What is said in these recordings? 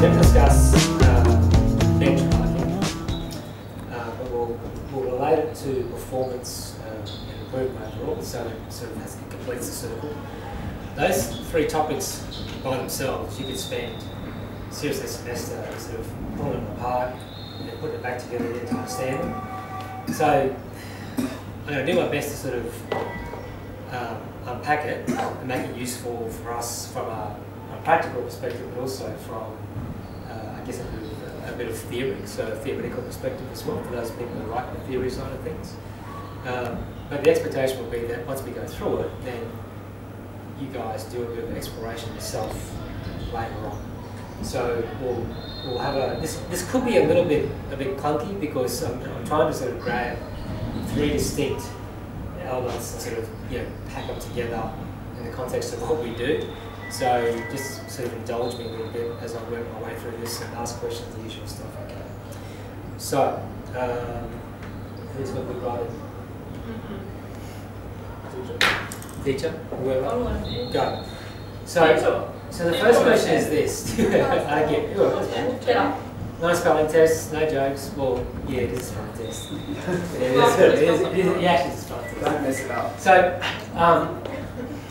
going to discuss benchmarking, but we'll relate it to performance and improvement overall, so it sort of completes the circle. Those three topics by themselves, you could spend seriously a semester sort of pulling them apart and then putting it back together to understand them. So I'm going to do my best to sort of unpack it and make it useful for us from a practical perspective, but also from, I guess, a bit of theory, so a theoretical perspective as well, for those people who like the theory side of things. But the expectation will be that once we go through it, then you guys do a bit of exploration yourself later on. So we'll have a, this could be a bit clunky because I'm trying to sort of grab three distinct elements and sort of, you know, pack them together in the context of what we do. So just sort of indulge me a little bit as I work my way through this and ask questions, the usual stuff. Okay. So who's got good writing? Teacher? Whoever? Go. So the first question is this. I get it. Nice spelling test, no jokes. Well, yeah, it is a spelling test. It actually is a spelling test. Don't mess it up.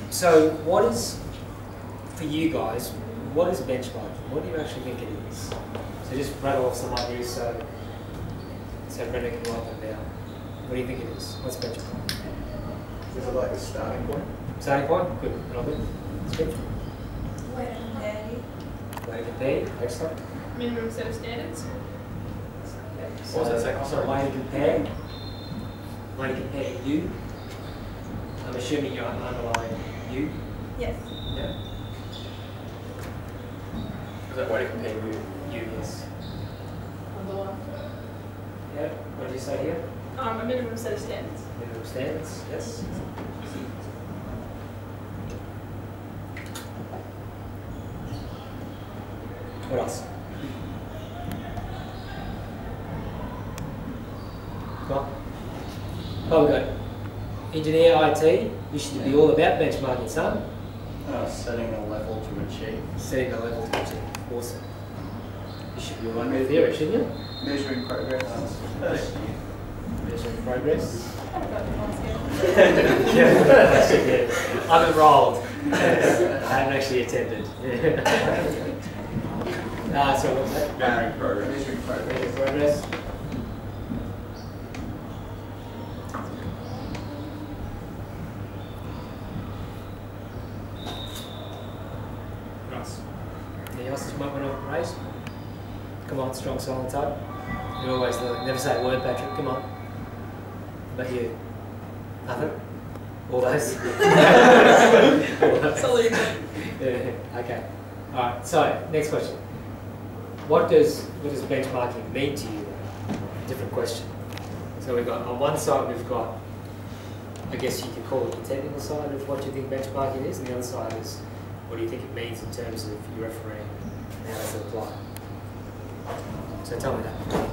So what is, for you guys, what is benchmarking? What do you actually think it is? So just rattle off some ideas so Brendan can write them down. What do you think it is? What's benchmarking? Is it like a starting point? Starting point? Good. Robert? Skip. Way to compare. Way to compare. Excellent. Minimum set of standards. So, way to compare. Way to compare you. I'm assuming you're underlying you. Yes. Yeah. Is that way to compare you? You, yes. Underline. Yeah. What did you say here? A minimum set of standards. Minimum standards, yes. What else? Come on. Oh, we got engineer, IT. You should be all about benchmarking, son. Setting a level to achieve. Setting a level to achieve. Awesome. You should be all right with theory, shouldn't you? Measuring progress. Measuring progress. Yeah. I'm enrolled. I haven't actually attended. So what's that? Measuring progress. Measuring progress. Measuring progress. Nice. Anything else that you might want to raise? Come on, strong silent type. You always never say a word, Patrick. Come on. But you, nothing? All those? Solid. Yeah, okay. Alright, so next question. What does benchmarking mean to you then? Different question. So we've got, on one side we've got, I guess you could call it the technical side of what you think benchmarking is, and the other side is what do you think it means in terms of your refereeing and how does it apply? So tell me that.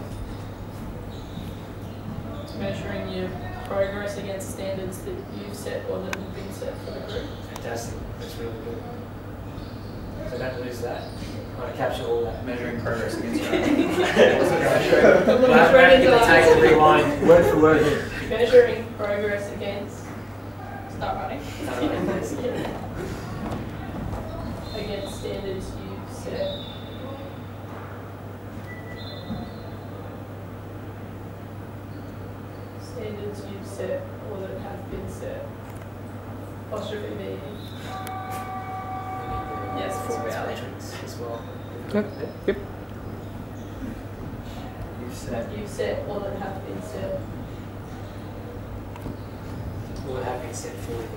Measuring your progress against standards that you've set or that have been set for the group. Fantastic. That's really good. So don't lose that. I want to capture all that. Measuring progress against Take and rewind word for word here. Measuring progress against. Start running. Against standards you've set. Standards you've set or that have been set. Apostrophe me. Yes, full reality. As well. Yep. You've set or that have been set. Or have been set for you.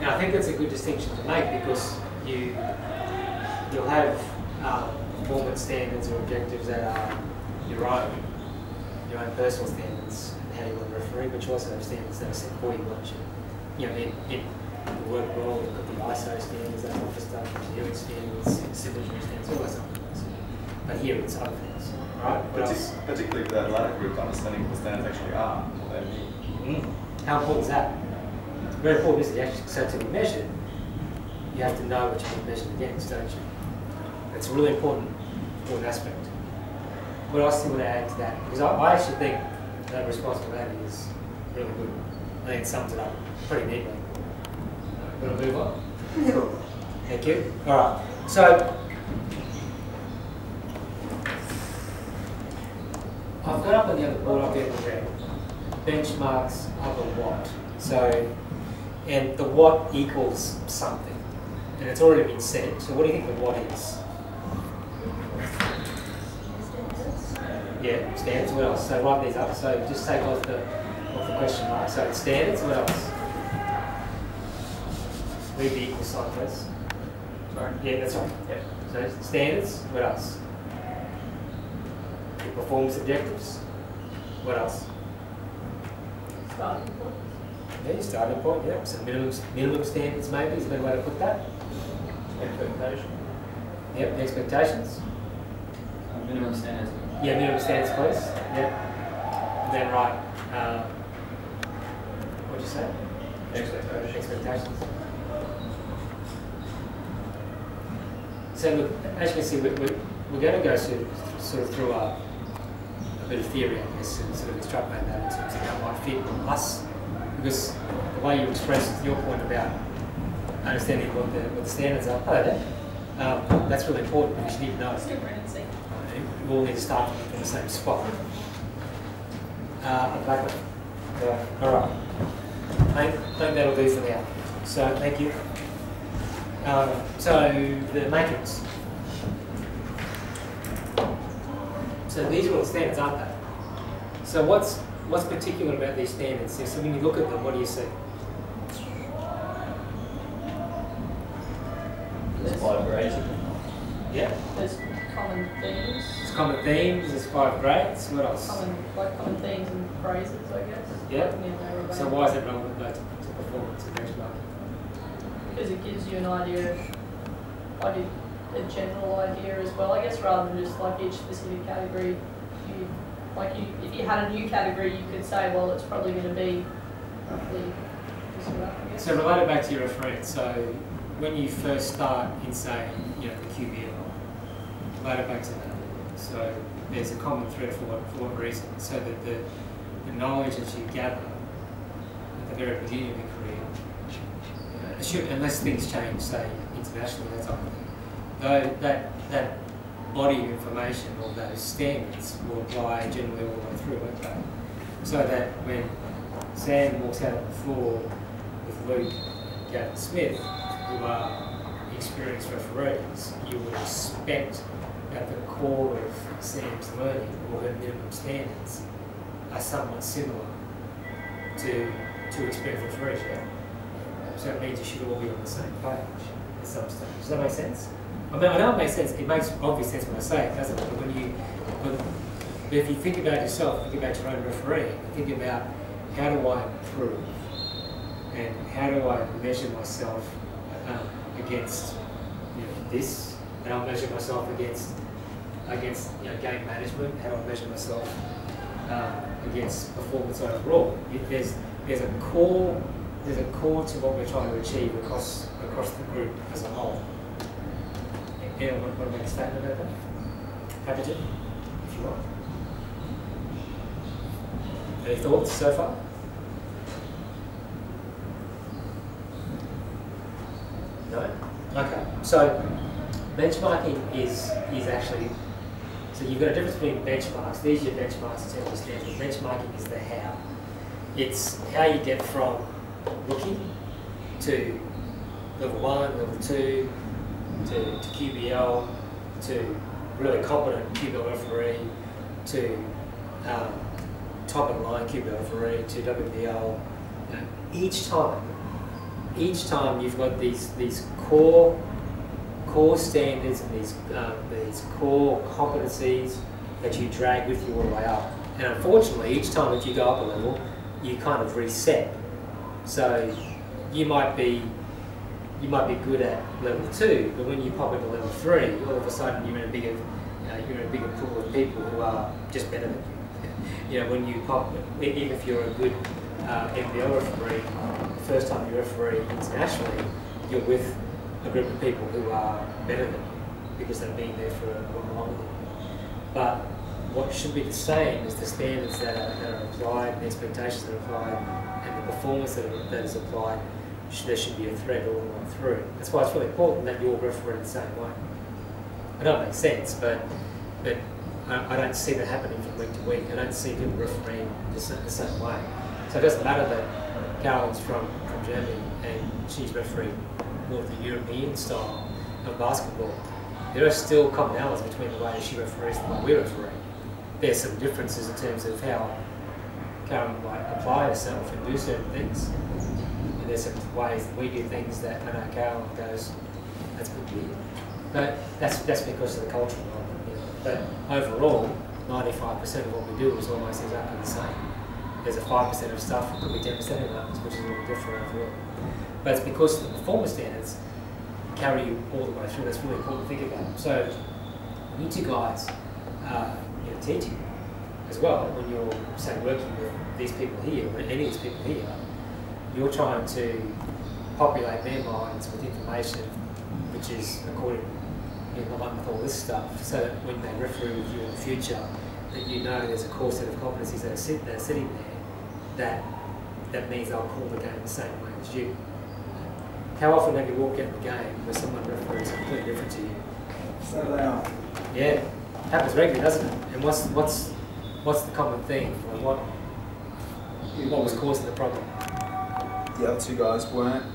Now I think that's a good distinction to make because you'll have performance standards or objectives that are your own personal standards and how you want to referee, but you also have standards that are set for you, don't you? You know, in the work world, it could be ISO standards, that office stuff, engineering standards, civil engineering standards, all that stuff. But here it's other things, right? Particularly for that latter group, understanding what the standards actually are, what they mean. How important is that? It's very important, isn't it? So to be measured, you have to know what you're being measured against, don't you? It's a really important aspect. What else do you want to add to that? Because I actually think that responsibility is really good. I think it sums it up pretty neatly. Want to move on? Sure. Thank you. All right. So I've got up on the other board, I've got the benchmarks of a what. So, and the what equals something. And it's already been said. So what do you think the what is? Yeah, standards. What else? So write these up. So just take off the question mark. So it's standards. What else? Read the equal sign, please. Sorry. Yeah, that's right. Yeah. So standards. What else? Your performance objectives. What else? Starting point. Yeah, your starting point. Yeah. So minimum standards maybe is a better way to put that. Expectation. Yep. Expectations. Minimum standards. Yeah, minimum standards, please. Yep. And then right. What'd you say? Expectation. Expectations. So look, as you can see, we're going to go sort of through a bit of theory, I guess, and sort of extrapolate that in terms of how it might fit us. Because the way you expressed your point about understanding what the standards are, that's really important because you need to know. We all need to start from the same spot. All right. I think that'll do for now. So thank you. So the matrix. So these are all standards, aren't they? So what's particular about these standards? So when you look at them, what do you see? There's 5 grades. Yeah. There's common themes. There's common themes. There's 5 grades. What else? Common themes and phrases, I guess. Yeah. So why is it relevant though to performance and benchmarking? Because it gives you an idea of, a general idea as well, I guess, rather than just like each specific category. If you had a new category, you could say, well, it's probably going to be roughly this or that, I guess. So related back to your reference, so when you first start in, say, the QBL, related back to that, so there's a common thread for what reason? So that the knowledge that you gather at the very beginning of your career, unless things change, say, internationally, that type of thing, though that body of information or those standards will apply generally all the way through, won't they? So that when Sam walks out on the floor with Luke and Gavin Smith, who are experienced referees, you would expect that the core of Sam's learning or her minimum standards are somewhat similar to experienced referees, yeah? So it means you should all be on the same page at some stage. Does that make sense? I mean, I know it makes sense. It makes obvious sense when I say it, doesn't it? But if you think about yourself, think about your own refereeing, think about how do I improve and how do I measure myself against this, and I'll measure myself against game management. How do I measure myself against performance overall? There's a core to what we're trying to achieve across the group as a whole. Anyone want to make a statement about that? Happy to, if you want. Any thoughts so far? No? Okay. So benchmarking is actually, so you've got a difference between benchmarks. These are your benchmarks in terms of standards. Benchmarking is the how. It's how you get from rookie to level 1, level 2, to QBL, to really competent QBL referee, to top of the line QBL referee, to WBL. Each time you've got these core standards and these core competencies that you drag with you all the way up. And unfortunately, each time that you go up a level, you kind of reset. So you might be good at level 2, but when you pop into level 3, all of a sudden you're in a bigger pool of people who are just better than you. When you pop, even if you're a good NBL referee, the first time you referee internationally, you're with a group of people who are better than you. because they've been there for a long longer. But what should be the same is the standards that are applied, the expectations that are applied, and the performance that is applied. There should be a thread all the way through. That's why it's really important that you're refereeing the same way. I know it makes sense, but I don't see that happening from week to week. I don't see people refereeing the same way. So it doesn't matter that Carolyn's from Germany and she's refereeing more of the European style of basketball. There are still commonalities between the way she referees and the way we referee. There's some differences in terms of how Carolyn might apply herself and do certain things. And there's some ways that we do things that I know Carolyn goes, that's good to hear. But that's because of the cultural element. You know. But overall, 95% of what we do is almost exactly the same. There's a 5% of stuff, it could be 10% of others, which is a little different overall. But it's because the performance standards carry you all the way through. That's really important to think about. So you two guys are teaching as well. When you're, say, working with these people here, or any of these people here, you're trying to populate their minds with information which is according in line with all this stuff, so that when they referee with you in the future, that you know there's a core set of competencies that are sitting there, that means they'll call the game the same way as you. How often have you walked out of the game where someone referees completely different to you? So they are. Yeah, happens regularly, doesn't it? And what's the common theme? Like what was causing the problem? The other two guys weren't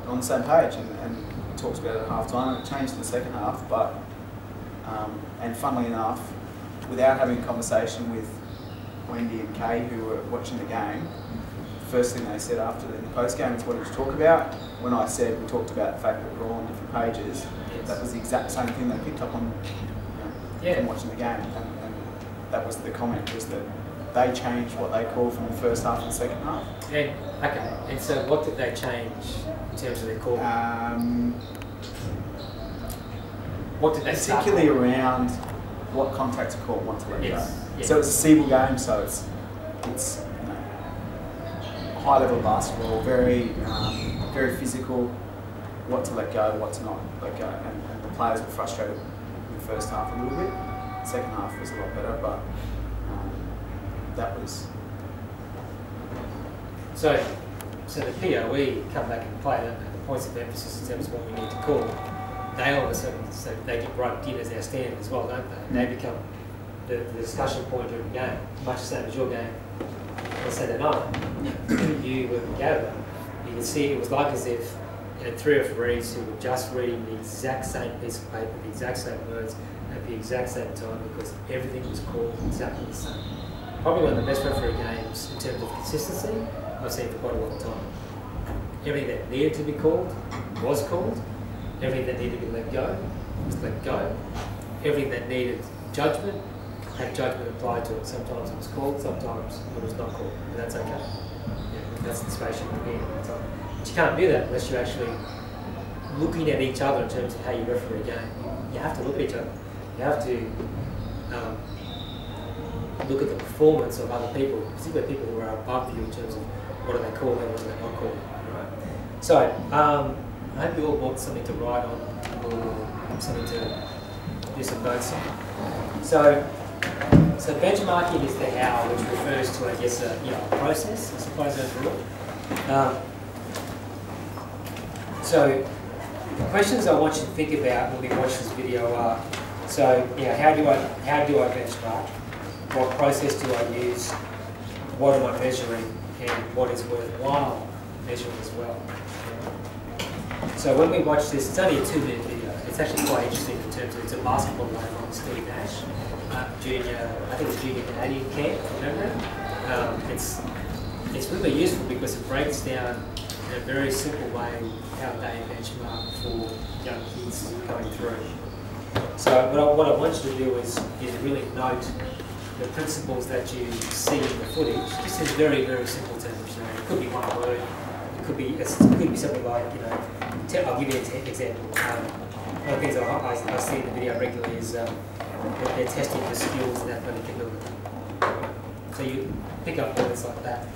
on the same page, and we talked about it at half time, and it changed in the second half, but and funnily enough, without having a conversation with Wendy and Kay, who were watching the game, the first thing they said after the post-game is, what did you talk about? When I said we talked about the fact that we're all on different pages, yes, that was the exact same thing they picked up on from watching the game, and that was the comment, was that they changed what they called from the first half to the second half. And, okay, and so what did they change in terms of their call? What did they particularly around what contacts are called, what to let go. Yes. So it's a Siebel game, so it's high level basketball, very very physical. What to let go, what to not let go, and the players were frustrated in the first half a little bit. Second half was a lot better, but that was. So the POE come back and play, and the points of emphasis in terms of what we need to call. They all of a sudden, so they get roped in as our standard as well, don't they? They become the discussion point of the game, much the same as your game on Saturday night. You were together, you can see it was like as if you had three referees who were just reading the exact same piece of paper, the exact same words, at the exact same time, because everything was called exactly the same. Probably one of the best referee games in terms of consistency I've seen for quite a long time. Everything that needed to be called was called. Everything that needed to be let go was let go. Everything that needed judgment had judgment applied to it. Sometimes it was called, sometimes it was not called, but that's okay. Yeah, that's the space you want to be in at the time. But you can't do that unless you're actually looking at each other in terms of how you referee a game. You have to look at each other. You have to look at the performance of other people, particularly people who are above you in terms of what do they call and what do they not call. Right? So, I hope you all bought something to write on or something to do some notes on. So benchmarking is the how, which refers to, I guess, a process, I suppose, overall. So the questions I want you to think about when we watch this video are: so, how do I benchmark? What process do I use? What am I measuring? And what is worthwhile measuring as well? So when we watch this, it's only a 2-minute video. It's actually quite interesting in terms of, it's a basketball game on Steve Nash, junior, I think it's junior Canadian camp, remember it? It's really useful because it breaks down in a very simple way how they benchmark for young kids going through. So what I want you to do is really note the principles that you see in the footage, just in very, very simple terms. It could be one word, it could be something like, I'll give you an example. One of the things I see in the video regularly is that they're testing for skills and athletic ability. So you pick up words like that.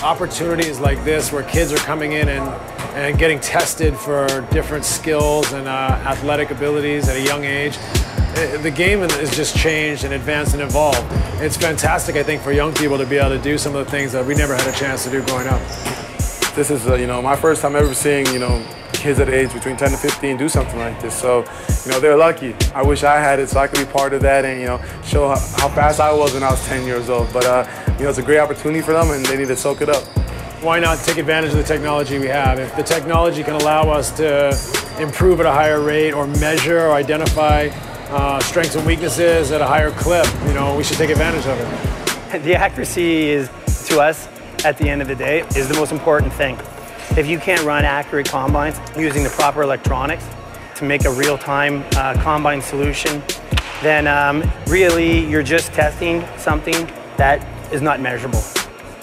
opportunities like this where kids are coming in and getting tested for different skills and athletic abilities at a young age, the game has just changed and advanced and evolved. It's fantastic, I think, for young people to be able to do some of the things that we never had a chance to do growing up. This is, my first time ever seeing, kids at age between 10 to 15 do something like this. So, they're lucky. I wish I had it so I could be part of that and, show how fast I was when I was 10 years old. But, it's a great opportunity for them and they need to soak it up. Why not take advantage of the technology we have? If the technology can allow us to improve at a higher rate or measure or identify strengths and weaknesses at a higher clip, we should take advantage of it. The accuracy is, to us, at the end of the day, is the most important thing. If you can't run accurate combines using the proper electronics to make a real-time combine solution, then really you're just testing something that is not measurable.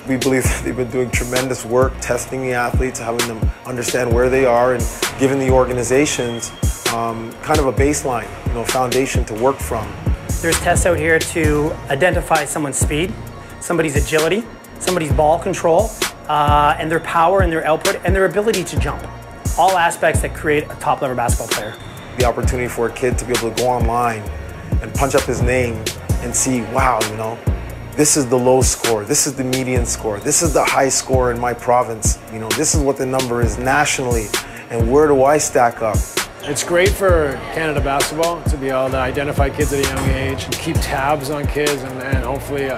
We believe that they've been doing tremendous work testing the athletes, having them understand where they are and giving the organizations kind of a baseline, foundation to work from. There's tests out here to identify someone's speed, somebody's agility, somebody's ball control, and their power and their output and their ability to jump. All aspects that create a top-level basketball player. The opportunity for a kid to be able to go online and punch up his name and see, wow, this is the low score, this is the median score, this is the high score in my province, this is what the number is nationally, and where do I stack up? It's great for Canada basketball to be able to identify kids at a young age, keep tabs on kids and hopefully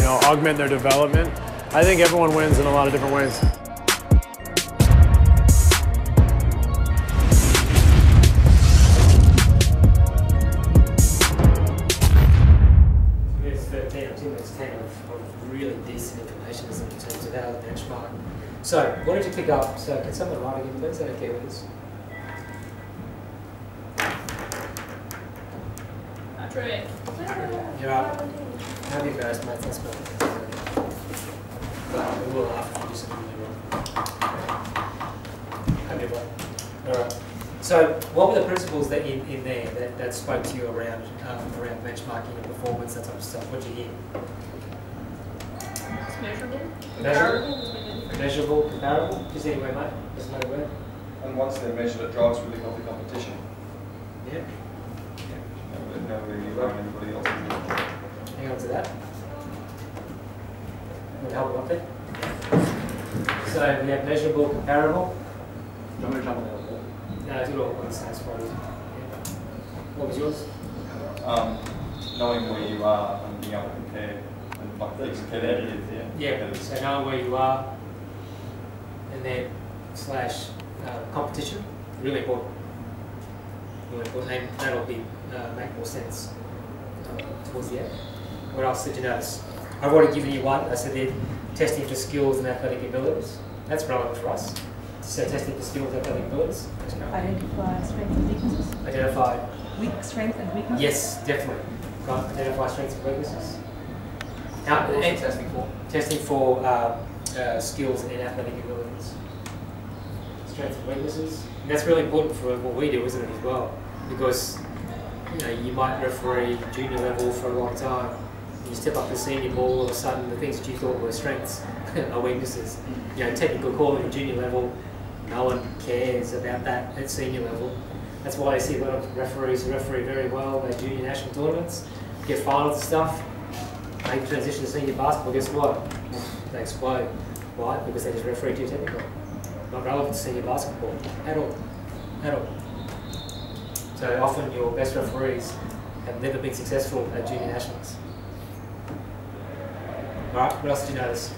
augment their development. I think everyone wins in a lot of different ways. There's 13, I think that's 10 of really decent information in terms of how to benchmark. So, what did you pick up? So, can someone write again, please? I don't care what it is. Patrick. You're up. How have you guys, mate? That's good. But we will after you do something really wrong. Have you got? Alright. So, what were the principles that in there that spoke to you around benchmarking and performance, that type of stuff? What did you hear? It's measurable. Measurable? Measurable, comparable? Just anyway, mate. There's no word. And once they're measured, it drives really healthy competition. Yeah. Never really run anybody else. Hang on to that. Would help one thing. So we have measurable, comparable. Do you want me to jump on the other wall? No, do it all on the same spot. Yeah. What was yours? Knowing where you are and being able to compare and That's competitive, Yeah. So knowing where you are, and then slash competition. Really important. Really important. And that'll be make more sense towards the end. What else did you notice? I've already given you one. I said they're testing for skills and athletic abilities. That's relevant for us. So testing for skills and athletic abilities. Identify strengths and weaknesses. Identify. Strengths and weaknesses? Yes, definitely. Right. Identify strengths and weaknesses. What was it testing for? Testing for skills and athletic abilities. Strengths and weaknesses. And that's really important for what we do, isn't it, as well? Because you might referee junior level for a long time. You step up to senior ball, all of a sudden the things that you thought were strengths are weaknesses. Technical call at junior level, no one cares about that at senior level. That's why I see a lot of referees who referee very well at junior national tournaments, get finals and stuff, make transition to senior basketball, guess what? They explode. Why? Because they just referee too technical. Not relevant to senior basketball at all. At all. So often your best referees have never been successful at junior nationals. Alright, what else did you notice?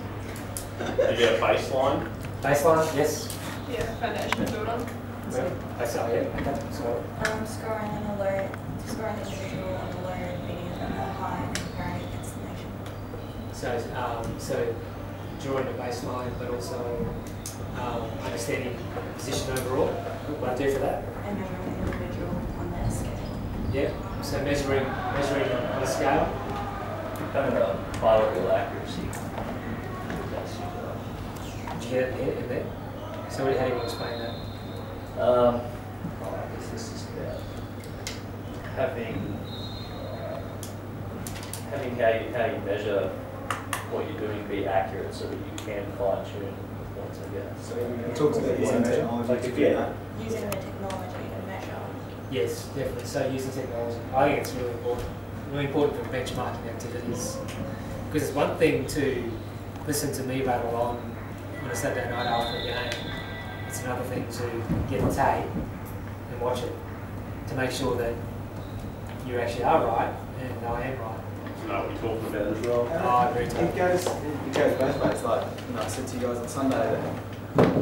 Did you get a baseline? Baseline, yes. Yeah, foundation to build on. I saw, yeah. Okay. So, Scoring an alert, scoring the individual on the alert, medium, and the high, and comparing against the nation. So drawing a baseline, but also understanding the position overall. What I do for that? And measuring the individual on their scale. Yeah. So measuring on a scale. Kind of a biological accuracy. Did you get it in there? So how do you want to explain that? I guess this is about having how you measure what you're doing be accurate so that you can fine tune points, I guess. So we talked about using technology Like to if do you- that. Using the technology to measure. Yes, definitely. So using technology, I think it's really important for benchmarking activities. Because it's one thing to listen to me rattle on a Saturday night after a game. It's another thing to get the tape and watch it to make sure that you actually are right and I am right. You know what you're talking about as well. Oh, I agree It totally. goes both ways. Like, I said to you guys on Sunday that,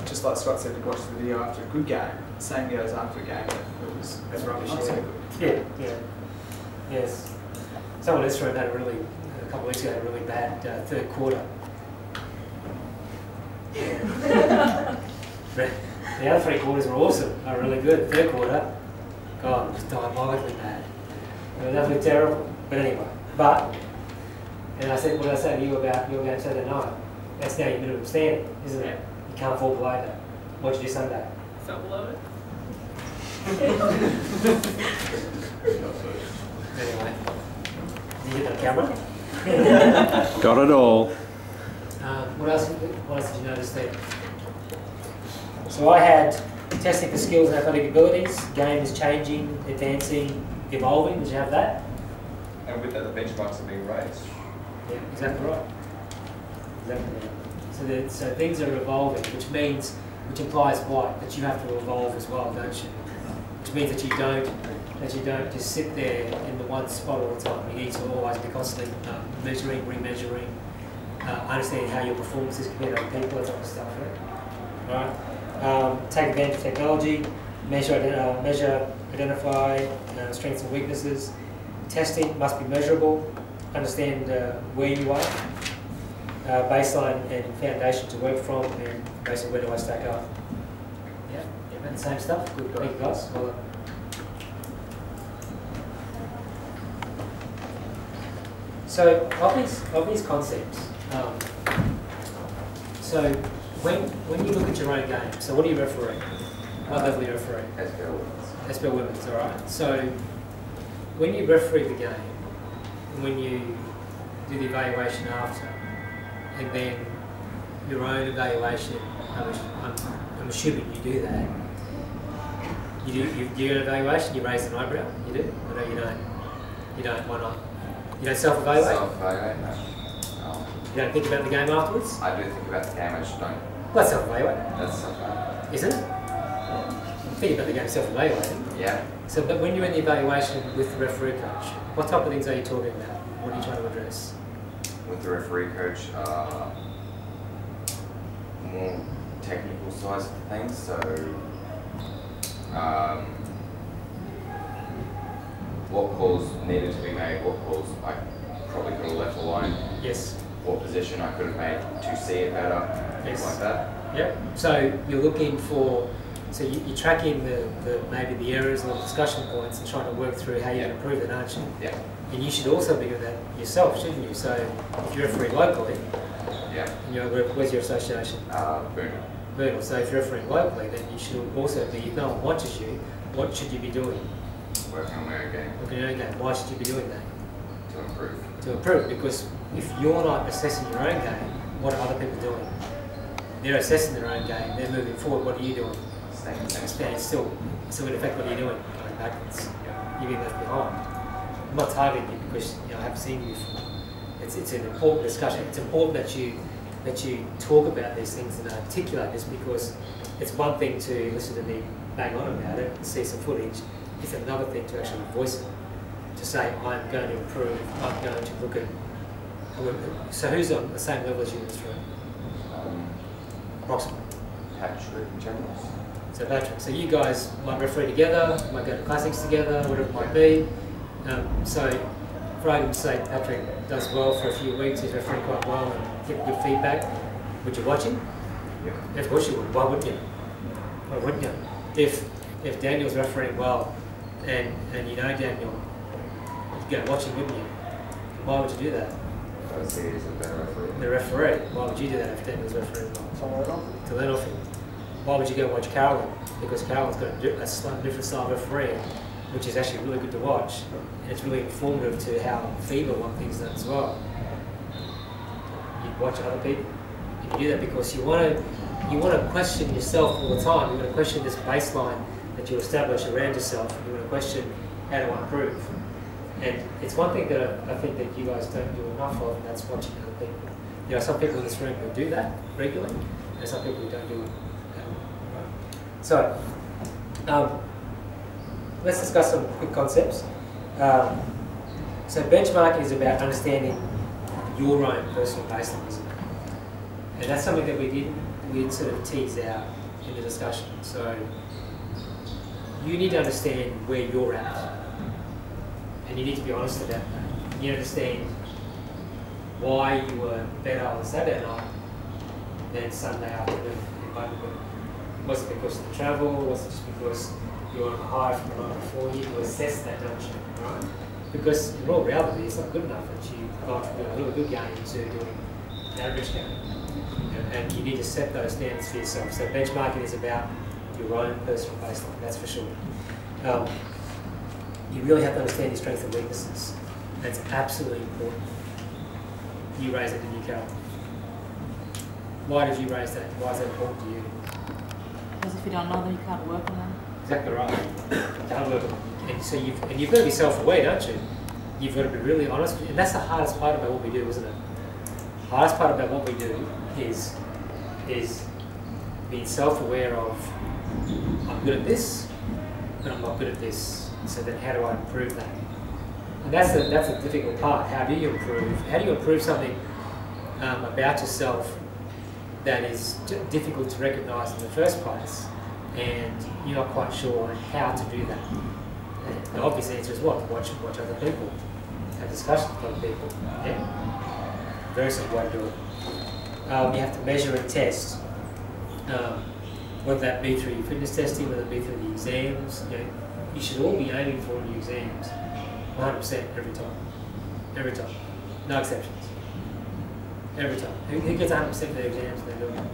just like Scott said, to watch the video after a good game, same goes after a game that it was rubbish. not so good. Yeah. Yes. Someone else had a couple of weeks ago, had a really bad third quarter. The other 3 quarters were awesome, are really good. Third quarter, God, it was diabolically bad. It was absolutely terrible. But anyway, and I said, what did I say to you about your game Saturday night? That's now your minimum standard, isn't it? You can't fall below that. What did you do Sunday? Fell below it. Anyway, did you get that camera? Got it all. What else did you notice there? So I had testing for skills and athletic abilities. Game is changing, advancing, evolving. Did you have that? And with that, the benchmarks are being raised. Yeah, exactly right. Exactly right. So things are evolving, which implies what? That you have to evolve as well, don't you? Which means that you don't just sit there in the one spot all the time. You need to always be constantly measuring, remeasuring, understanding how your performance is compared to other people, that type of stuff, right? Take advantage of technology, measure, identify strengths and weaknesses. Testing must be measurable, understand where you are, baseline and foundation to work from, and basically where do I stack up. Yeah, about the same stuff. Good, thank you guys. Well done. So obvious concepts. So when you look at your own game, so what do you referee? What level do you referee? SPL Women's, all right. So when you referee the game, and when you do the evaluation after, and then your own evaluation, I'm assuming you do that. You do an evaluation, you raise an eyebrow, you do? Or no, you don't? You don't, why not? You don't self-evaluate? Self-evaluate, no. You don't think about the game afterwards? I do think about the game, I just don't. Well, that's self-evaluate. That's self-evaluate. Isn't it? Think about the game self-evaluating. Yeah. So, but when you're in the evaluation with the referee coach, what type of things are you talking about? What are you trying to address? With the referee coach, more technical sides of things, so what calls needed to be made, what calls I probably could have left alone. Yes. What position I could have made to see it better, things like that. Yep. So you're looking for, so you're tracking maybe the errors or the discussion points and trying to work through how you can improve it, aren't you? Yeah. And you should also be doing that yourself, shouldn't you? So if you're refereeing locally, yeah. And where's your association? Burnham. So if you're refereeing locally, then you should also be, if no one watches you, what should you be doing? Working on my own game. Working on your own game. Why should you be doing that? To improve. To improve, because if you're not assessing your own game, what are other people doing? They're assessing their own game, they're moving forward, what are you doing? Staying It's still in effect, what are you doing? Going backwards. You're being left behind. I'm not targeting you because I haven't seen you before. It's an important discussion. It's important that you talk about these things and articulate this, because it's one thing to listen to me bang on about it and see some footage. It's another thing to actually voice it. To say, I'm going to improve, I'm going to look at... So who's on the same level as you in this room? Approximately. Patrick in general. So Patrick, so you guys might referee together, might go to classics together, whatever it might be. So for argument's sake, Patrick does well for a few weeks, he's refereeing quite well and get good feedback. Would you watch him? Yeah. Of course you would. Why wouldn't you? Why wouldn't you? If Daniel's refereeing well and you know Daniel, you'd go watch him, wouldn't you? Why would you do that? I would say he's a better referee. The referee. Why would you do that if Daniel's refereeing well? To learn off him. Why would you go watch Carolyn? Because Carolyn's got a slightly different style of refereeing, which is actually really good to watch, and it's really informative to how FIBA one thing's done as well. watch other people. And you do that because you want to question yourself all the time. You want to question this baseline that you establish around yourself. You want to question, how do I improve? And it's one thing that I think that you guys don't do enough of, and that's watching other people. There are some people in this room who do that regularly, and some people who don't do it at all. Right? So, let's discuss some quick concepts. So benchmarking is about understanding your own personal baseline, isn't it? And that's something that we sort of tease out in the discussion. So you need to understand where you're at. And you need to be honest about that. You understand why you were better on Saturday night than Sunday afternoon. Was it because of the travel? Was it just because you were on a high from the night before? You need to assess that, don't you? Right? Because in all reality, it's not good enough that you got a really good game to doing an average game. And you need to set those standards for yourself. So benchmarking is about your own personal baseline, that's for sure. You really have to understand your strengths and weaknesses. That's absolutely important. You raise it, didn't you, Carol? Why did you raise that? Why is that important to you? Because if you don't know them, you can't work on them. Exactly right. Can't work on them. And so you've got to be self-aware, don't you? You've got to be really honest. And that's the hardest part about what we do, isn't it? The hardest part about what we do is being self-aware of, I'm good at this, but I'm not good at this. So then how do I improve that? And that's a difficult part. How do you improve? How do you improve something about yourself that is difficult to recognise in the first place, and you're not quite sure how to do that? And the obvious answer is what? Watch other people. Have discussions with other people. Yeah? Very simple way to do it. You have to measure and test. Whether that be through your fitness testing, whether it be through the exams. You should all be aiming for your exams 100% every time. Every time. No exceptions. Every time. Who gets 100% of their exams when they're doing it?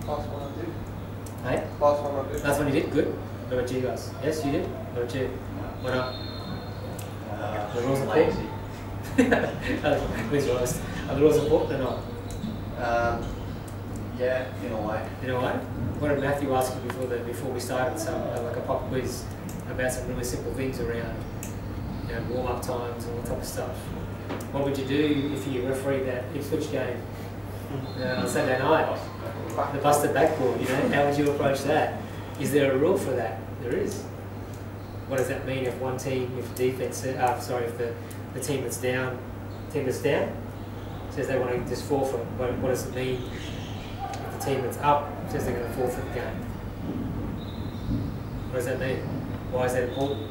Last one I did. Hey? Last one I did. Last one you did? Good. What about you guys? Yes, you did? What about you? Why not? The rules important? Please honest. Are the rules important or not? Yeah, in a way. In a way? What did Matthew ask you before we started? Some like a pop quiz about some really simple things around, warm-up times and all that type of stuff. What would you do if you refereed that Ipswich game on Saturday night? The busted backboard, how would you approach that? Is there a rule for that? There is. What does that mean if one team, if the defense, if the team that's down, says they want to just forfeit? What does it mean if the team that's up says they're going to forfeit the game? What does that mean? Why is that important?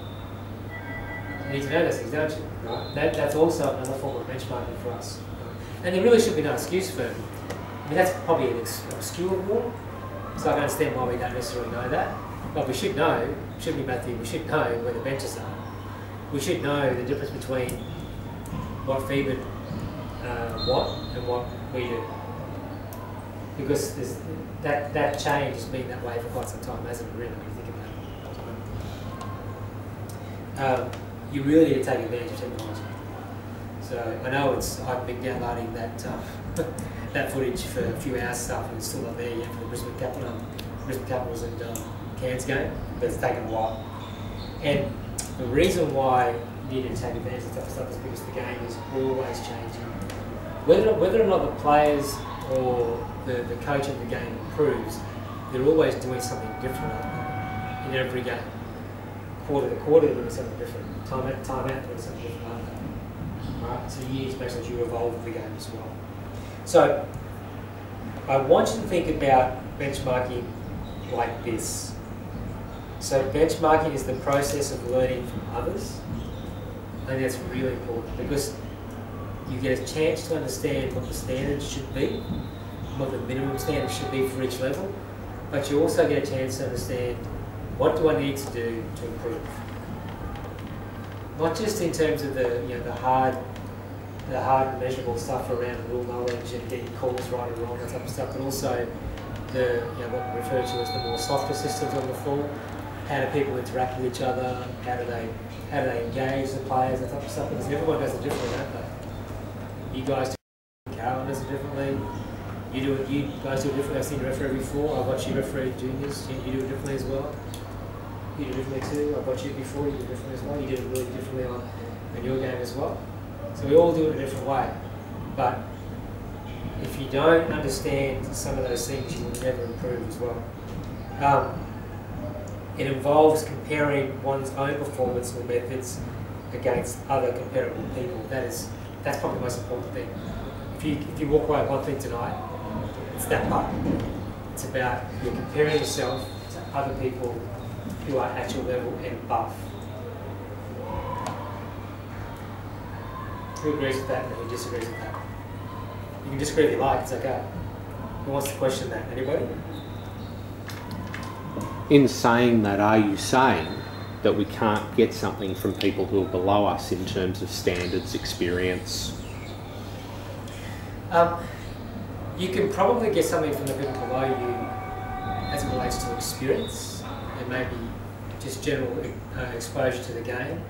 You need to know those things, don't you? Right? That's also another form of benchmarking for us. And there really should be no excuse for it. I mean, that's probably an obscure rule, so I can understand why we don't necessarily know that. But we should know, shouldn't we, Matthew? We should know where the benches are. We should know the difference between what FIBA want and what we do. Because that change has been that way for quite some time, hasn't it, really, when you think about it? You really need to take advantage of technology. So I know I've been downloading that that footage for a few hours stuff, and it's still not there yet for the Brisbane Capitals and Cairns game, but it's taken a while. And the reason why you need to take advantage of that stuff is because the game is always changing. Whether or not the players or the coach of the game improves, they're always doing something different in every game. Quarter to quarter, they're doing something different. Time out, doing something different after. Right? So you need to make sure that you evolve with the game as well. So I want you to think about benchmarking like this. So benchmarking is the process of learning from others. I think that's really important because you get a chance to understand what the standards should be, what the minimum standards should be for each level, but you also get a chance to understand what do I need to do to improve. Not just in terms of the hard measurable stuff around rule knowledge and getting calls right or wrong, that type of stuff, but also the what we refer to as the more softer systems on the floor. How do people interact with each other? How do they engage the players, that type of stuff? Because everyone does it differently, don't they? You guys does it differently. You guys do it differently. I've seen you referee before. I've watched you referee juniors. You do it differently as well. You do it differently too. I've watched you before. You do it differently as well. You did it really differently on your game as well. So we all do it in a different way. But if you don't understand some of those things, you will never improve as well. It involves comparing one's own performance or methods against other comparable people. That's probably the most important thing. If you walk away with one thing tonight, it's that part. It's about you're comparing yourself to other people who are at your level and above. Who agrees with that and who disagrees with that? You can disagree if you like, it's okay. Who wants to question that? Anybody? In saying that, are you saying that we can't get something from people who are below us in terms of standards, experience? You can probably get something from the people below you as it relates to experience and maybe just general exposure to the game.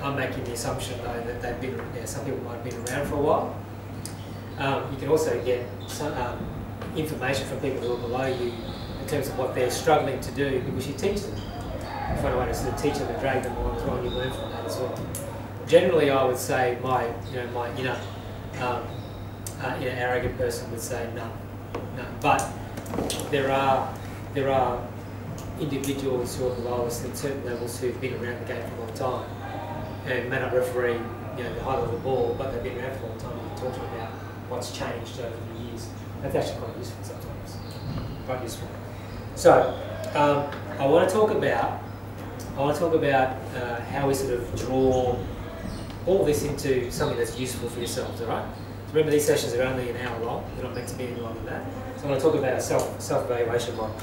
I'm making the assumption though that they've been, some people might have been around for a while. You can also get some information from people who are below you in terms of what they're struggling to do because you teach them. You find a way to sort of teach them and drag them along through and you learn from that as well. Generally, I would say my arrogant person would say no. But there are individuals who are below us at certain levels who've been around the game for a long time and may not referee the high level ball, but they've been around for a long time and talk to them about what's changed over the years. That's actually quite useful sometimes. Quite useful. So I want to talk about how we sort of draw all this into something that's useful for yourselves, all right? So remember, these sessions are only an hour long. They're not meant to be any longer than that. So I want to talk about a self-evaluation model.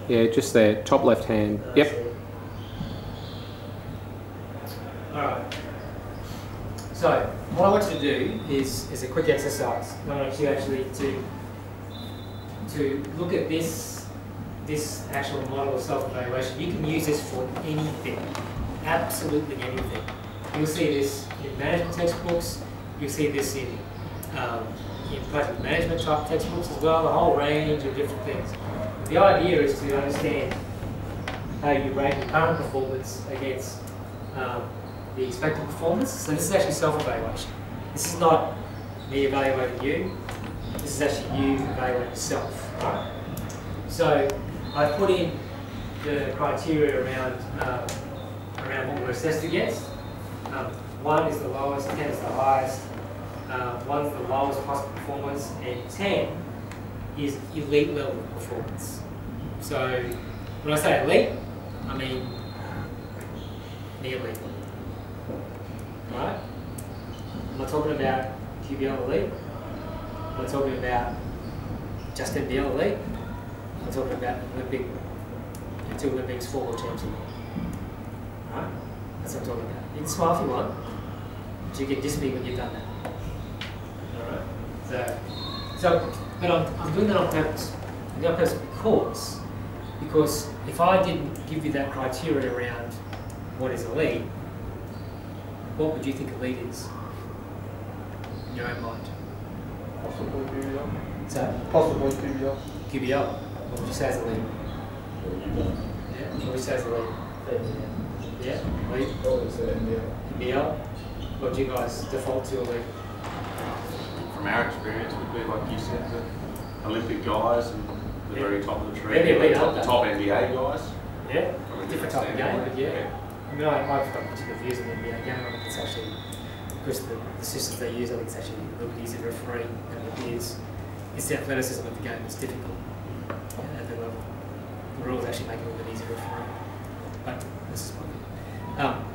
Yeah, just there, top left hand. Yep. Alright. So, what I want you to do is a quick exercise. I want you actually to look at this actual model of self-evaluation. You can use this for anything, absolutely anything. You'll see this in management textbooks. You'll see this in project management type textbooks as well. A whole range of different things. The idea is to understand how you rate your current performance against the expected performance. So this is actually self-evaluation. This is not me evaluating you. This is actually you evaluating yourself. Right? So I put in the criteria around what we're assessed against. 1 is the lowest, 10 is the highest. 1 is the lowest possible performance, and 10 is elite level of performance. So when I say elite, I mean near elite. Right? I'm not talking about QBL elite. I'm not talking about just NBL elite. I'm talking about Olympic, 2 Olympics, 4 world champs. Right? That's what I'm talking about. You can smile if you want, but you can diss me when you've done that. Alright? But I'm doing that on purpose. I'm doing that on purpose because if I didn't give you that criteria around what is elite, what would you think elite is in your own mind? Possibly QBL. So, Possibly QBL. QBL. What would you say is elite? Yeah. What would you say is elite? Yeah. Elite. NBL. What do you guys default to elite? From our experience, would be like you said, the Olympic guys and the very top of the tree, Elite, the top NBA guys. Yeah. Different type of game, but yeah. I mean, I've got particular views on the NBA game. I think it's actually, because the systems they use, I think it's actually a little easier to referee than it is. It's the athleticism of the game that's difficult at the level. The rules actually make it a little bit easier to referee. But this is my view.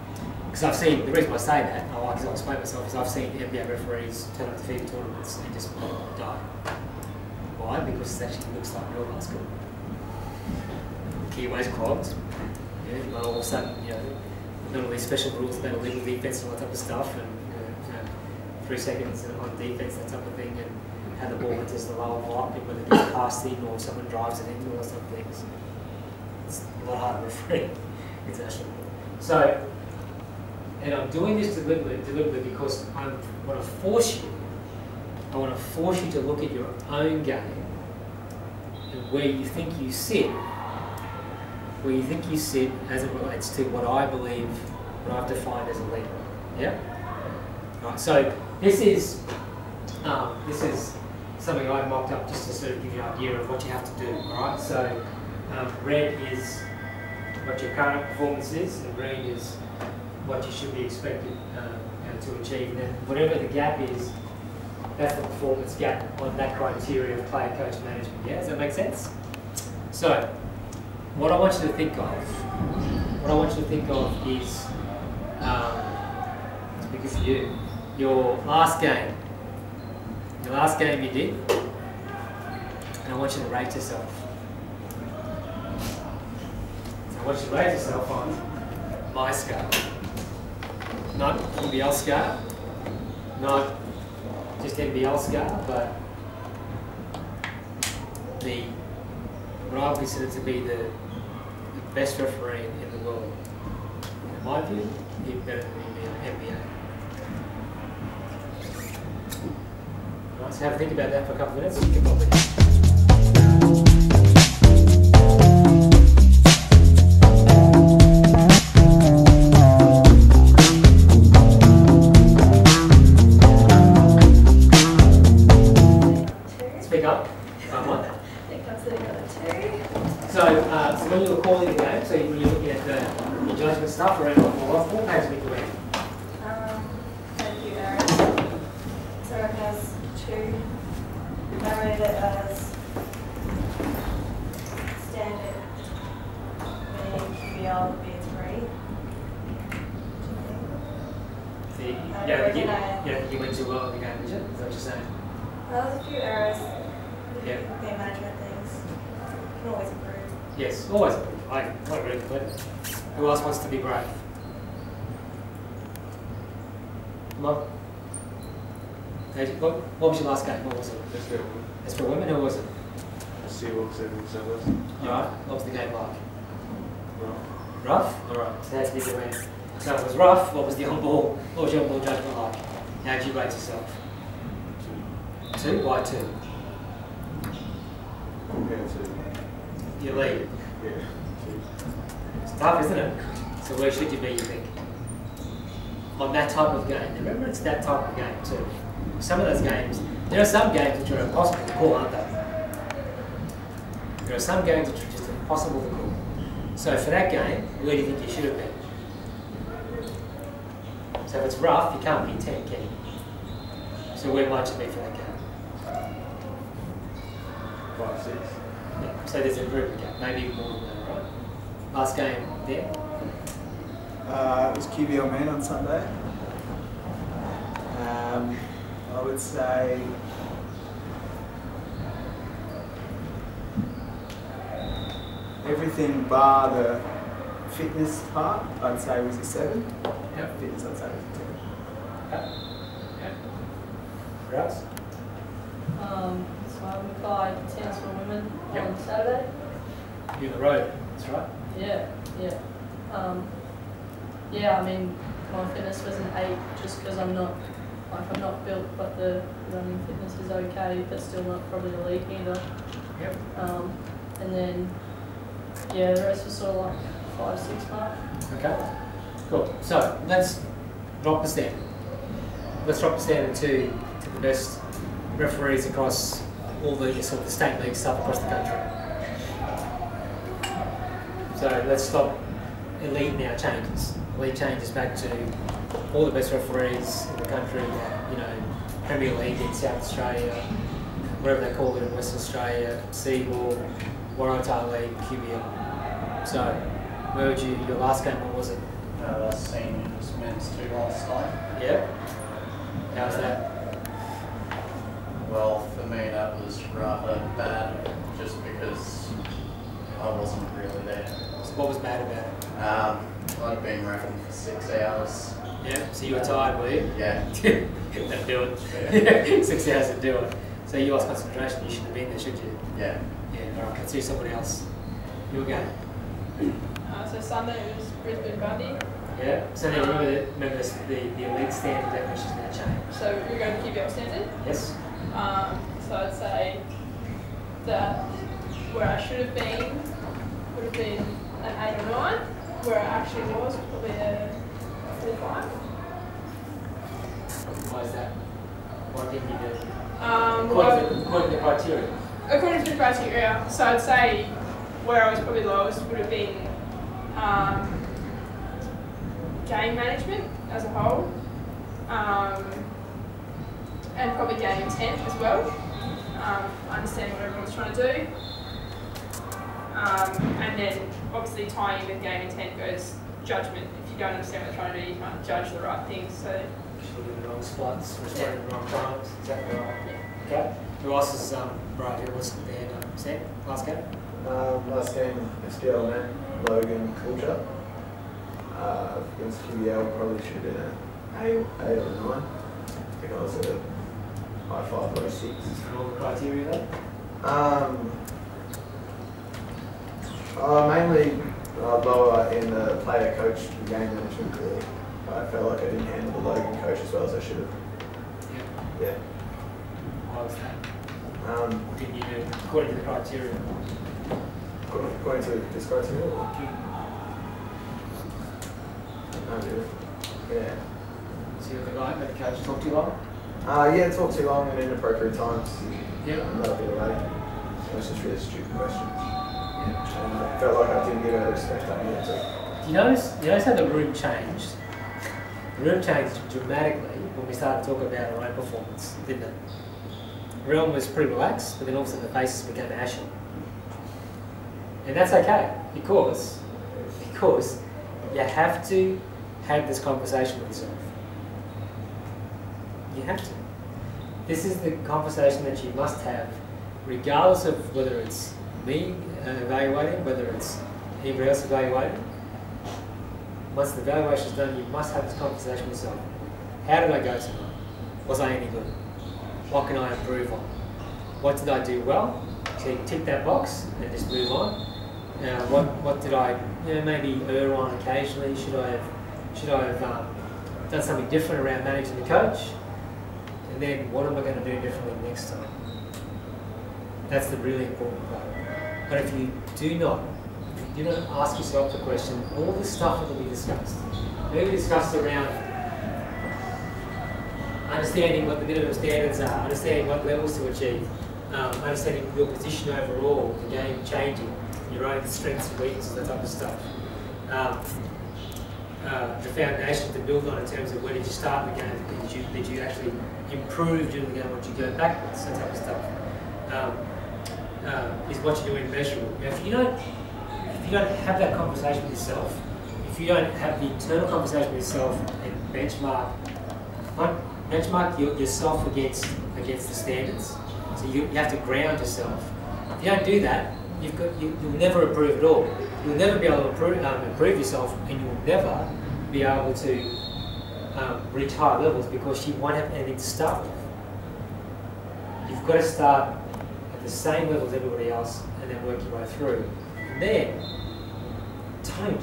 Because I've seen, the reason I say that, I'll explain myself, is I've seen NBA referees turn up to FIBA tournaments and just die. Why? Because it actually looks like real basketball. Keyways clogged. Yeah, all of a sudden, not all these special rules about illegal defense and all that type of stuff, and 3 seconds on defense, that type of thing, and how the ball enters the lower block and whether it gets past him or someone drives it into or something. It's a lot harder to referee international. So, and I'm doing this deliberately because I want to force you. I want to force you to look at your own game and where you think you sit. Where you think you sit as it relates to what I believe, what I've defined as a leader. Yeah. Right. So this is something I mocked up just to sort of give you an idea of what you have to do. All right. So red is what your current performance is, and green is what you should be expected to achieve. And then whatever the gap is, that's the performance gap on that criteria of player coach management. Yeah, does that make sense? So what I want you to think of, is because of you, your last game you did, and I want you to rate yourself. So I want you to rate yourself on my scale. Not NBL scale, not just NBL scale, but what I consider to be the best referee in the world. In my view, even better than the NBA. Right, so have a think about that for a couple of minutes. You can probably speak up. So when you were calling the game, so when you're looking at the judgment stuff around what page are we doing? Thank you, Aaron. So it has 2. I read it as standard being QBL would be a 3. You went too well in the game, did you? Is that what you're saying? There was a few errors. Yeah. Game management things. Can always improve. Yes, always. I agree completely. Who else wants to be brave? Come on. What was your last game? What was it? It's for women. Who was it? Seahawks and Sellers. Alright. What was the game like? Rough? Alright. So that's big win. So it was rough. What was the on-ball? What was your on-ball judgment like? How did you rate yourself? 2? Why 2? Compared to Your lead. Yeah. It's tough, isn't it? So where should you be, you think? On that type of game. Remember, it's that type of game too. Some of those games, there are some games which are impossible to call, aren't they? There are some games which are just impossible to call. So for that game, where do you think you should have been? So if it's rough, you can't be 10, can you? So where might you be for that game? 5, 6. Yeah. So there's an improvement gap, maybe more than that, right? Last game there? It was QBL men on Sunday. I would say everything bar the fitness part, I'd say was a 7. Yep. Fitness, I'd say was a 10. Okay. Yeah. Rouse? So I applied tennis for women Yep. on Saturday. You're on the road, that's right. Yeah. Yeah, I mean, my fitness was an 8 just because I'm not built, but the running fitness is okay, but still not probably elite either. Yep. And then, yeah, the rest was sort of like 5, 6 mark. Okay. Cool. So let's drop the standard. Let's drop the standard to the best referees across all the sort of the state league stuff across the country. So let's stop elite now changes. Elite changes back to all the best referees in the country, Premier League in South Australia, whatever they call it in Western Australia, Seagull, Waratah League, QBL. So, where would your last game, what was it? Last seniors men's 2 last night. Yeah. How was that? Well, for me that was rather bad, just because I wasn't really there. So what was bad about it? I'd been reffing for 6 hours. Yeah, so you were tired, were you? Yeah. That'd do it. Yeah. 6 hours would do it. So you lost concentration, you shouldn't have been there, should you? Yeah. Yeah, alright, let's do somebody else. You again. So Sunday was Brisbane Bundy. Yeah, so now remember the elite standard definition has now changed. So we're going to QBL standard? Yes. So I'd say that where I should have been would have been an 8 or 9. Where I actually was probably a 4 or 5. Why is that? What didn't you do? According to the criteria. According to the criteria, so I'd say where I was probably lowest would have been game management as a whole, and probably game intent as well. Understand what everyone's trying to do, and then obviously tying in with game intent goes judgment. If you don't understand what they're trying to do, you can't judge the right things. So. In the wrong spots, responding in the wrong times, exactly right. Okay. Who else is right here? What's the hand up? Sam, last game? Last game, SPL man, Logan Culture. Against QBL, probably should have been an 8 or 9. I think I was at a high 5, low 6. And all the criteria there? Mainly lower in the player coach and game management, really. I felt like I didn't handle the Logan coach as well as I should have. Yeah. Why was that? What did you do according to the criteria? According to this criteria? No, dude. Yeah. So you're the guy that the coach talked too long? Yeah, talked too long and inappropriate times. Yeah. Not a bit away. It was just really stupid questions. Yeah. And I felt like I didn't give her the respect I needed to. Do you notice how the room changed? The room changed dramatically when we started talking about our own performance, didn't it? The room was pretty relaxed, but then all of a sudden the faces became ashen. And that's okay, because you have to have this conversation with yourself. You have to. This is the conversation that you must have, regardless of whether it's me evaluating, whether it's anybody else evaluating. Once the evaluation is done, you must have this conversation with yourself. How did I go tonight? Was I any good? What can I improve on? What did I do well? So you can tick that box and just move on. What did I maybe err on occasionally? Should I have done something different around managing the coach? And then what am I going to do differently next time? That's the really important part. But if you do not ask yourself the question, all this stuff that will be discussed. It will be discussed around understanding what the minimum standards are, understanding what levels to achieve, understanding your position overall, the game changing, your own strengths and weaknesses, that type of stuff. The foundation to build on in terms of where did you start the game, did you actually improve during the game, or did you go backwards, that type of stuff. Is what you're doing measurable. Now, if you don't have that conversation with yourself, if you don't have the internal conversation with yourself and benchmark yourself against the standards, so you have to ground yourself. If you don't do that, you'll never improve at all. You'll never be able to improve yourself, and you'll never be able to reach higher levels because you won't have anything to start with. You've got to start at the same level as everybody else and then work your way through. And then, don't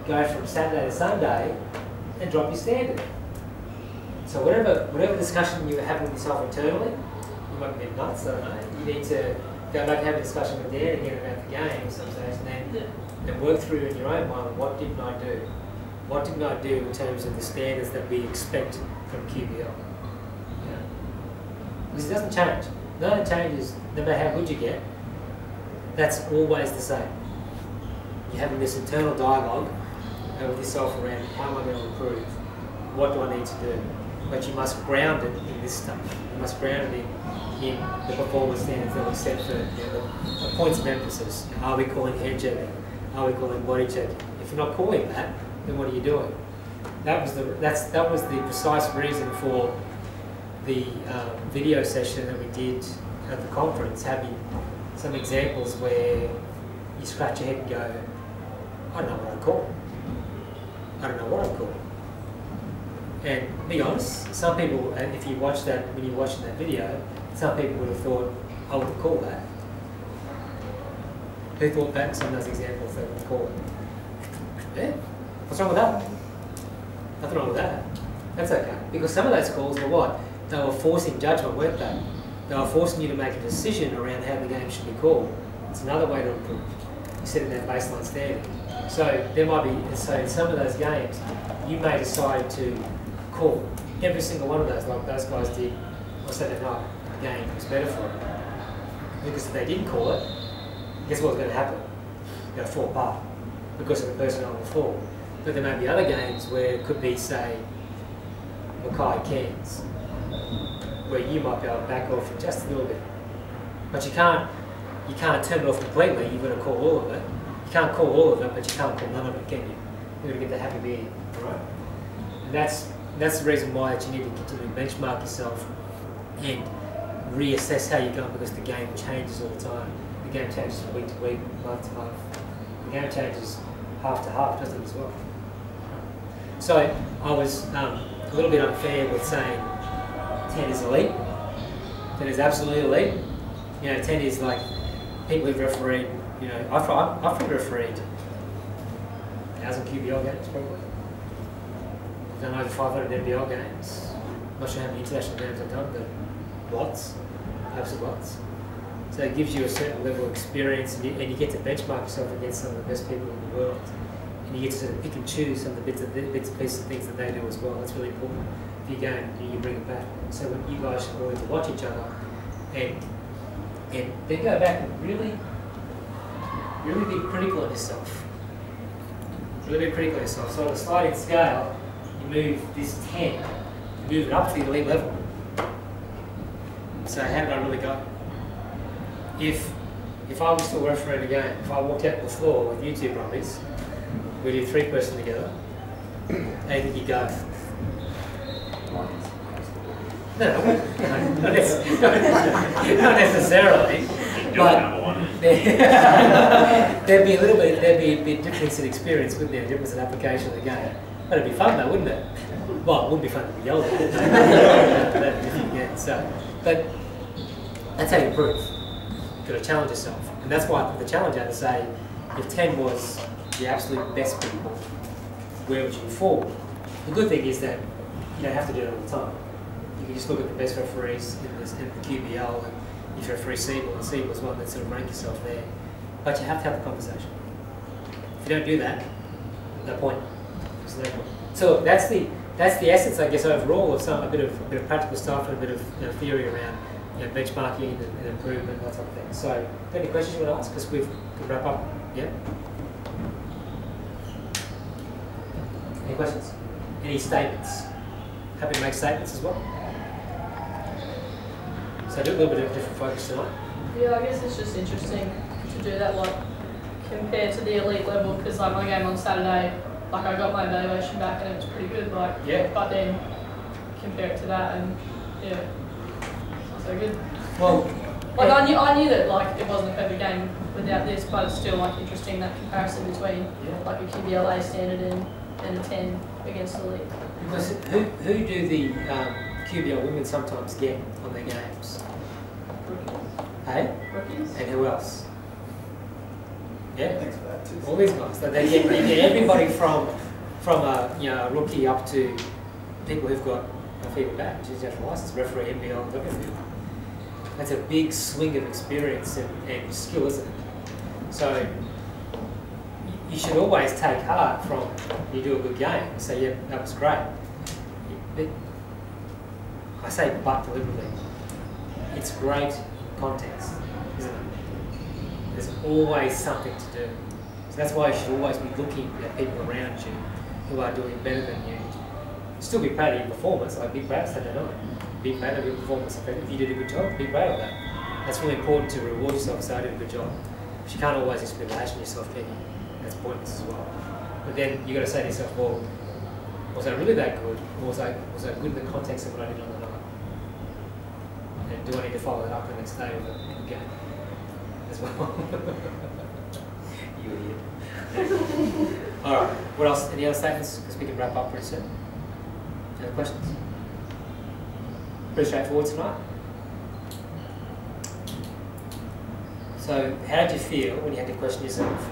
go from Saturday to Sunday and drop your standard. So whatever discussion you have with yourself internally, you might be a bit nuts, I don't know. You need to go back and have a discussion with Dan again about the game at some stage, and then work through in your own mind, what didn't I do? What didn't I do in terms of the standards that we expect from QBL? Because it doesn't change. None of it changes, no matter how good you get. That's always the same. You're having this internal dialogue with yourself around how am I going to improve? What do I need to do? But you must ground it in this stuff. You must ground it in the performance standards that we set for the points of emphasis. Are we calling head checking? Are we calling body checking? If you're not calling that, then what are you doing? That was the precise reason for the video session that we did at the conference, having some examples where you scratch your head and go, I don't know what I'd call. I don't know what I'd call. And be honest, some people, if you watch that, when you're watching that video, some people would have thought, I wouldn't call that. Who thought that? Some of those examples they would call it. Yeah. What's wrong with that? Nothing wrong with that. That's okay. Because some of those calls were what? They were forcing judgment, weren't they? They were forcing you to make a decision around how the game should be called. It's another way to improve. You're setting that baseline standard. So there might be, so in some of those games, you may decide to call every single one of those, like those guys did on Saturday night. The game was better for them. Because if they didn't call it, guess what was going to happen? They're going to fall apart because of the personnel on the floor. But there may be other games where it could be, say, Mackay Cairns, where you might be able to back off just a little bit. But you can't turn it off completely, you've got to call all of it. You can't call all of it, but you can't call none of it, can you? You've got to get the happy medium, right? And that's the reason why you need to continue to benchmark yourself and reassess how you're going, because the game changes all the time. The game changes from week to week, month to month. The game changes half to half, doesn't it, as well? So I was a little bit unfair with saying 10 is elite. 10 is absolutely elite. You know, 10 is like people who've refereed, you know, I've refereed 1,000 QBL games probably. I've done over 500 NBL games. I'm not sure how many international games I've done, but lots, absolute lots. So it gives you a certain level of experience, and you get to benchmark yourself against some of the best people in the world. And you get to sort of pick and choose some of the bits and pieces of things that they do as well. That's really important for your game, and you bring it back. So when you guys should learn to watch each other and then go back and really be critical of yourself. Really be critical of yourself. So on a sliding scale, you move this 10, you move it up to the elite level. So how did I really go? If I was still refereeing a game, if I walked out the floor with you two brummies, we do 3-person together, how do you think you go? No, not necessarily. But there'd be a bit difference in experience, wouldn't there? A difference in application of the game. But it'd be fun though, wouldn't it? Well, it wouldn't be fun to be yelled at. That'd be different again. So, but that's how you improve. You've got to challenge yourself. And that's why I put the challenge out to say, if 10 was the absolute best people, where would you fall? The good thing is that you don't have to do it all the time. You can just look at the best referees in the QBL, and if you referee Siebel, and Siebel is one that sort of rank yourself there. But you have to have a conversation. If you don't do that, no point. There's no point. So that's the essence, I guess, overall of a bit of practical stuff and a bit of theory around benchmarking and improvement, that type of thing. So, any questions you want to ask? Because we can wrap up. Yeah. Any questions? Any statements? Happy to make statements as well. So, do a little bit of a different focus tonight. Yeah, I guess it's just interesting to do that, like compared to the elite level, because like my game on Saturday, like I got my evaluation back and it was pretty good. Like, yeah. But then compare it to that, and yeah. So good. Well, like I knew that like it wasn't a perfect game without this, but it's still like interesting that comparison between like a QBLA standard and a 10 against the league. Because who do the QBL women sometimes get on their games? Rookies. Hey? Rookies. And who else? Yeah. Thanks for that too. All these guys. So they get everybody from a rookie up to people who've got a FIBA badge, international license, referee, NBL, WNBL. That's a big swing of experience and skill, isn't it? So you should always take heart from you do a good game and say, yeah, that was great. But I say but deliberately. It's great in context, isn't it? There's always something to do. So that's why you should always be looking at people around you who are doing better than you. Still be proud of your performance, like be proud Saturday night. Be proud of your performance. If you did a good job, be proud of that. That's really important to reward yourself, so I did a good job. But you can't always just be lashing yourself, can you? That's pointless as well. But then you've got to say to yourself, well, was I really that good? Or was I good in the context of what I did on the night? And do I need to follow it up the next day with a good game as well? You idiot. Alright, what else? Any other statements? Because we can wrap up pretty soon. Any other questions? Pretty straightforward tonight. So how did you feel when you had to question yourself?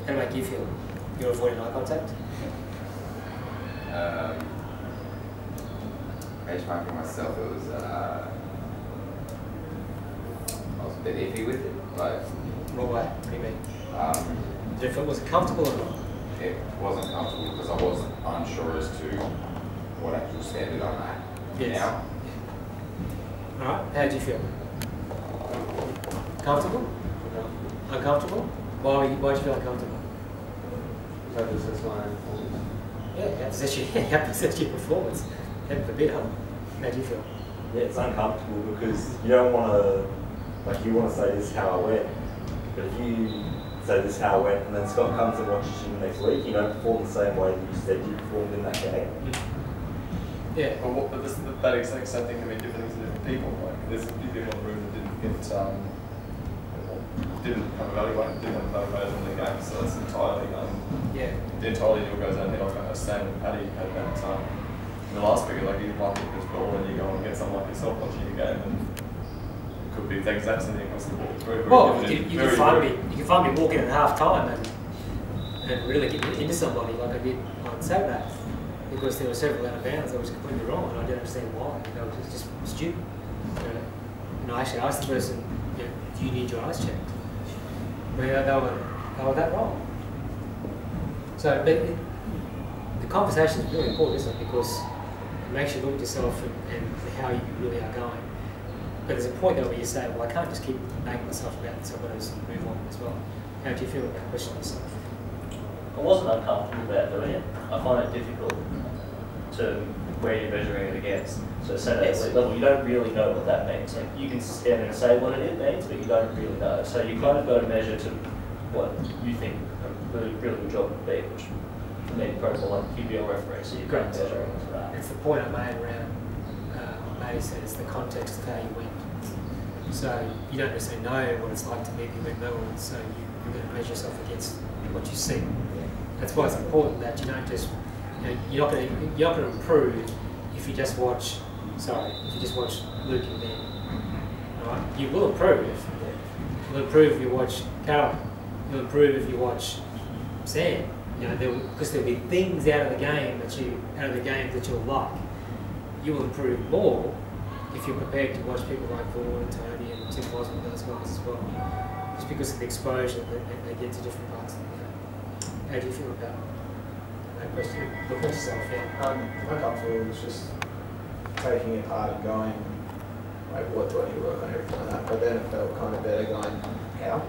How did it make you feel? You're avoiding eye contact? Benchmarking myself, it was I was a bit iffy with it. Like, What way? What do you mean? Was it comfortable or not? it wasn't comfortable because I was unsure as to what actual standard I'm at Yes. now. Alright, how did you feel? Comfortable? Uncomfortable? Why did you feel uncomfortable? That was just my performance. Yeah, how to assess your performance. That's a bit hard. How do you feel? Yeah, it's uncomfortable because you don't want to, like, you want to say this is how I went, but if you say this is how I went and then Scott comes and watches you next week, you don't perform the same way that you said you performed in that game. Yeah. But that exact same thing can mean different things to different people. Like, there's a few people in the room that didn't have evaluated, didn't have evaluated in the game, so that's entirely your guys' own head. I was going to Sam and Paddy had that in the last figure, like you might think it's ball and you go and get someone like yourself watching the game, and it could be the exact same thing across the board. Well, you can find me walking at half time and really get into somebody like I did on Saturday, because there were several out of bounds that was completely wrong and I didn't understand why. You know, it was just stupid. And I actually asked the person, do you need your eyes checked? I mean, they were that wrong. So the conversation is really important, isn't it? Because it makes you look at yourself and how you really are going. But there's a point though where you say, well, I can't just keep making myself about this, I've got to move on as well. How do you feel about questioning yourself? I wasn't uncomfortable about doing it. I find it difficult to where you're measuring it against. So say that elite level, you don't really know what that means. Like, you can stand there and say what it means, but you don't really know. So you kind of got to measure to what you think a really good job would be, which for me, protocol like QBL referee, so you're kind of measuring to that. It's the point I made around what Matty said, it's the context of how you went. So you don't necessarily know what it's like to meet people in Melbourne, so you're going to measure yourself against what you see. That's why it's important that you don't just, you're not going to improve if you just watch Luke and Ben. Right? You will improve. You'll improve if you watch Carol. You'll improve if you watch Sam. Because there'll be things out of the game that you'll like. You will improve more if you're prepared to watch people like Vaughan and Tony and Tim Bosman and those guys as well. Just because of the exposure that they get to different parts of the game. How do you feel about that question? Look at yourself, Uncomfortable. It's just taking it hard and going, like, what do I need to work on, everything like that. But then it felt kind of better going, how?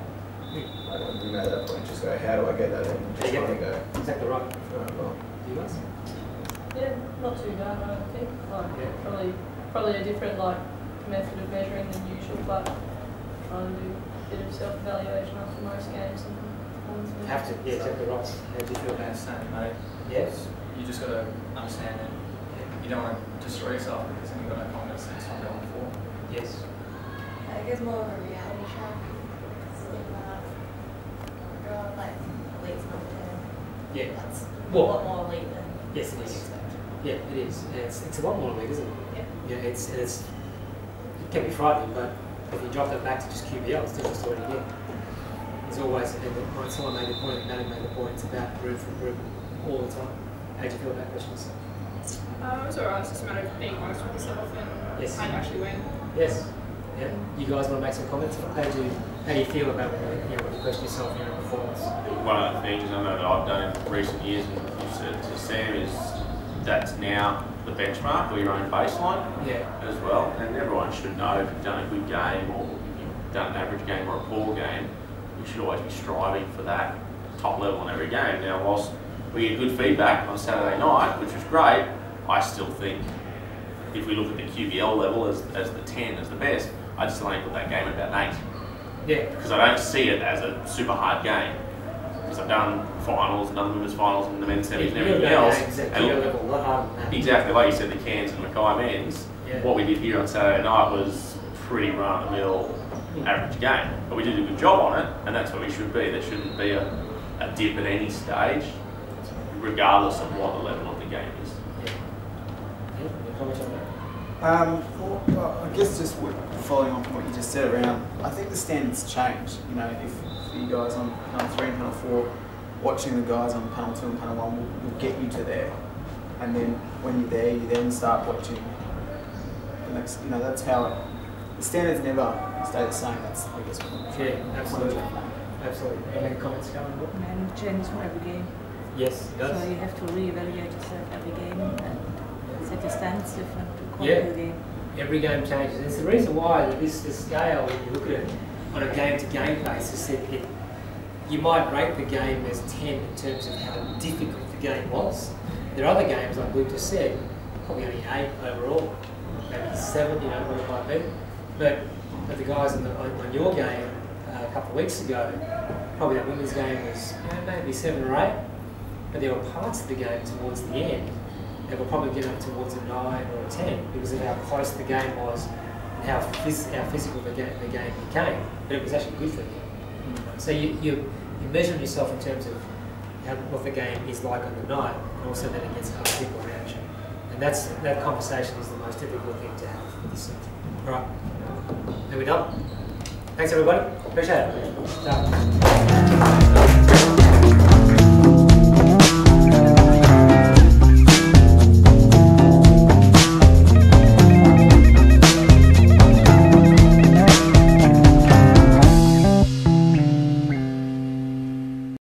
Like, when we made that point, just go, how do I get that in? Just kind of go. Exactly right. Well, do you guys? Yeah, not too bad, I don't think. Probably a different method of measuring than usual, but trying to do a bit of self-evaluation after most games and performance. Have to, yeah, exactly right. How do you feel about Same, mate. Yes. You just got to understand that you don't want to destroy yourself because then you've got no confidence in what you're going for. Yes. I think it's more of a reality check. Like elite's not there. Yeah. That's a Well, lot more elite than yes, it is. Yeah, it is. And it's a lot more elite, isn't it? Yeah. It can be frightening, but if you drop that back to just QBL, it's still a story again. There's always, someone made the point, Maddie made the point, it's about room for improvement all the time. How do you feel about questions? It was alright, it's just a matter of being honest with yourself and Yes. how you actually win. Yes. Yeah. You guys want to make some comments? How do you feel about when you question yourself in your own performance? One of the things I know that I've done in recent years, and you said to Sam, is that's now the benchmark or your own baseline as well. And everyone should know if you've done a good game or you've done an average game or a poor game, you should always be striving for that top level in every game. Now, whilst we get good feedback on Saturday night, which was great, I still think if we look at the QBL level as the 10 as the best, I still only put that game at about an 8. Yeah. Because I don't see it as a super hard game. Because I've done finals, done women's finals and the men's semis and everything else. Exactly, like you said, the Cairns and Mackay men's. Yeah. What we did here on Saturday night was pretty run-of-the-mill average game. But we did a good job on it, and that's what we should be. There shouldn't be a dip at any stage, regardless of what the level of the game is. Well, I guess just following on from what you just said around, I think the standards change. You know, if you guys on panel 3 and panel 4, watching the guys on panel 2 and panel 1 will get you to there. And then when you're there, you then start watching the next, you know, that's how the standards never stay the same. That's, I guess, absolutely. Absolutely. Any comments coming up? And changes for every game. Yes, it does. So you have to reevaluate yourself every game and set your standards different to quality the game. Every game changes. It's the reason why this scale, when you look at it on a game-to-game basis, you might rate the game as 10 in terms of how difficult the game was. There are other games, like Luke just said, probably only 8 overall, maybe 7, you know, what it might be. But the guys on your game a couple of weeks ago, probably that women's game was maybe 7 or 8, but there were parts of the game towards the end that were probably getting up towards a 9 or a 10 because of how close the game was and how physical the game became. But it was actually good for you. So you're measuring yourself in terms of what the game is like on the night, and also then against other people around you. And that conversation is the most difficult thing to have with yourself. All right, are we done? Thanks everybody, appreciate it.